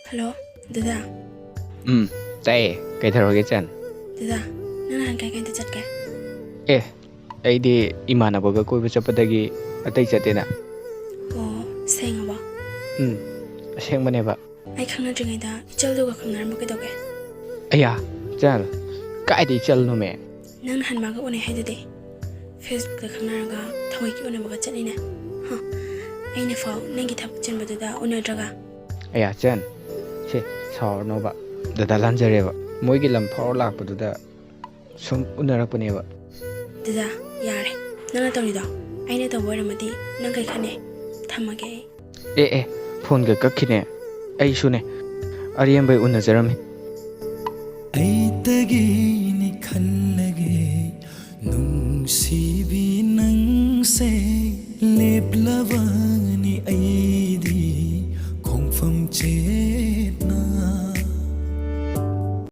hello ꯗꯗꯥ ꯇꯥꯏꯌꯦ ꯀꯩꯗꯧꯔꯒꯦ ꯆꯟ ꯗꯗꯥ ꯅꯪ ꯅꯍꯥꯟ ꯀꯥꯏꯗ ꯆꯠꯀꯦ ꯑꯦ ꯑꯩꯗꯤ ꯏꯃꯥꯟꯅꯕꯒ ꯀꯣꯏꯕ ꯆꯠꯄꯗꯒꯤ ꯑꯇꯩ ꯆꯠꯇꯦꯅ ꯑꯣ ꯁꯦꯡꯉꯕꯣ ꯎꯝ ꯑꯁꯦꯡꯕꯅꯦꯕ ꯑꯩ ꯈꯪꯅꯗ꯭ꯔꯤꯉꯩꯗ ꯏꯆꯜꯗꯨꯒ ꯈꯪꯅꯔꯝꯕ ꯀꯩꯗꯧꯒꯦ ꯑꯌꯥ ꯆꯟ ꯀꯥꯏꯗꯩ ꯏꯆꯜꯅꯣꯃꯦ ꯅꯪ ꯅꯍꯥꯟ ꯃꯥꯒ ꯎꯅꯩ ꯍꯥꯏꯗꯨꯗꯤ ꯐꯦꯁꯕꯨꯛꯇ ꯈꯪꯅꯔꯒ ꯊꯋꯣꯏꯀꯤ ꯎꯅꯕꯒ ꯆꯠꯂꯤꯅꯦ ꯑꯩꯅꯐꯥꯎ ꯅꯪꯒꯤ ꯊꯕꯛ ꯆꯤꯟꯕꯗꯨꯗ ꯎꯅꯗ꯭ꯔꯒ ꯑꯌꯥ ꯆꯟ ꯁꯦ ꯁꯥꯎꯔꯅꯣꯕ ꯗꯗꯥ ꯂꯥꯟꯖꯔꯦꯕ ꯃꯣꯏꯒꯤ ꯂꯝ ꯐꯥꯎꯔ ꯂꯥꯛꯄꯗꯨꯗ ꯁꯨꯝ ꯎꯅꯔꯛꯄꯅꯦꯕ ꯗꯗꯥ ꯌꯥꯔꯦ ꯅꯪꯅ ꯇꯧꯔꯤꯗꯣ ꯑꯩꯅ ꯇꯧꯕ ꯑꯣꯏꯔꯝꯃꯗꯤ ꯅꯪ ꯀꯩ ꯈꯟꯅꯤ ꯊꯝꯃꯒꯦ ꯑꯩ ꯑꯦ ꯐꯣꯟꯒ ꯀꯛꯈꯤꯅꯦ ꯑꯩꯁꯨꯅꯦ ꯑꯔꯦꯝꯕꯩ ꯎꯅꯖꯔꯝꯃꯤ ꯑꯩꯇꯒꯤꯅꯤ ꯈꯜꯂꯒꯦ ꯅꯨꯡꯁꯤꯕꯤ ꯅꯪꯁꯦ ꯂꯦꯞꯂꯕꯅꯤ ꯑꯩꯗꯤ ꯈꯣꯡꯐꯝ ꯆꯦꯠ